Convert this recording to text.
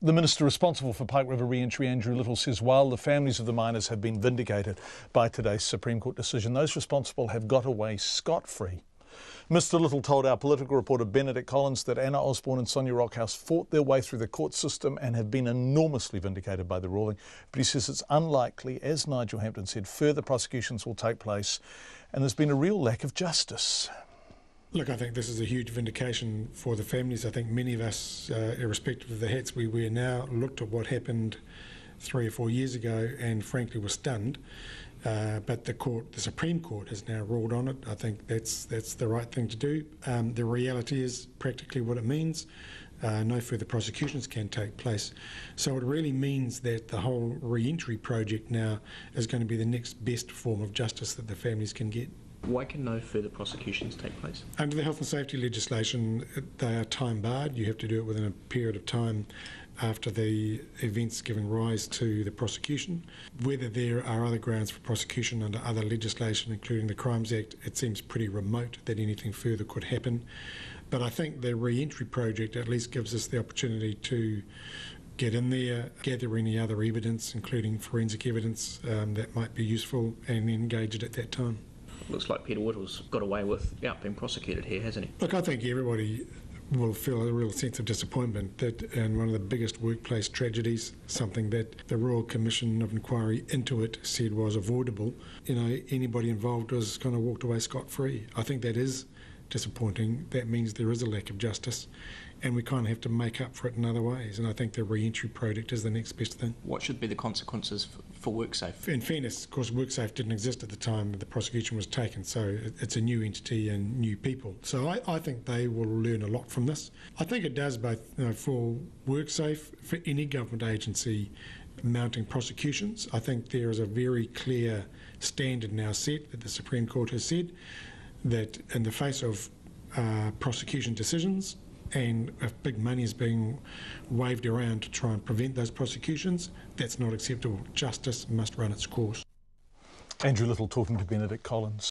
The Minister responsible for Pike River re-entry, Andrew Little, says while the families of the miners have been vindicated by today's Supreme Court decision, those responsible have got away scot-free. Mr Little told our political reporter Benedict Collins that Anna Osborne and Sonia Rockhouse fought their way through the court system and have been enormously vindicated by the ruling. But he says it's unlikely, as Nigel Hampton said, further prosecutions will take place and there's been a real lack of justice. Look, I think this is a huge vindication for the families. I think many of us, irrespective of the hats we wear now, looked at what happened 3 or 4 years ago and frankly were stunned. But the Supreme Court has now ruled on it. I think that's the right thing to do. The reality is practically what it means. No further prosecutions can take place. So it really means that the whole re-entry project now is going to be the next best form of justice that the families can get. Why can no further prosecutions take place? Under the health and safety legislation, they are time barred. You have to do it within a period of time after the events giving rise to the prosecution. Whether there are other grounds for prosecution under other legislation, including the Crimes Act, it seems pretty remote that anything further could happen. But I think the re-entry project at least gives us the opportunity to get in there, gather any other evidence, including forensic evidence that might be useful, and engage it at that time. Looks like Peter Whittle's got away without being prosecuted here, hasn't he? Look, I think everybody will feel a real sense of disappointment that in one of the biggest workplace tragedies, something that the Royal Commission of Inquiry into it said was avoidable, anybody involved was kind of walked away scot-free. I think that is disappointing. That means there is a lack of justice and we kind of have to make up for it in other ways, and I think the re-entry project is the next best thing. What should be the consequences for WorkSafe? In fairness, of course, WorkSafe didn't exist at the time the prosecution was taken, so it's a new entity and new people. So I think they will learn a lot from this. I think it does both for WorkSafe, for any government agency mounting prosecutions. I think there is a very clear standard now set that the Supreme Court has said that in the face of prosecution decisions, and if big money is being waved around to try and prevent those prosecutions, that's not acceptable. Justice must run its course. Andrew Little talking to Benedict Collins.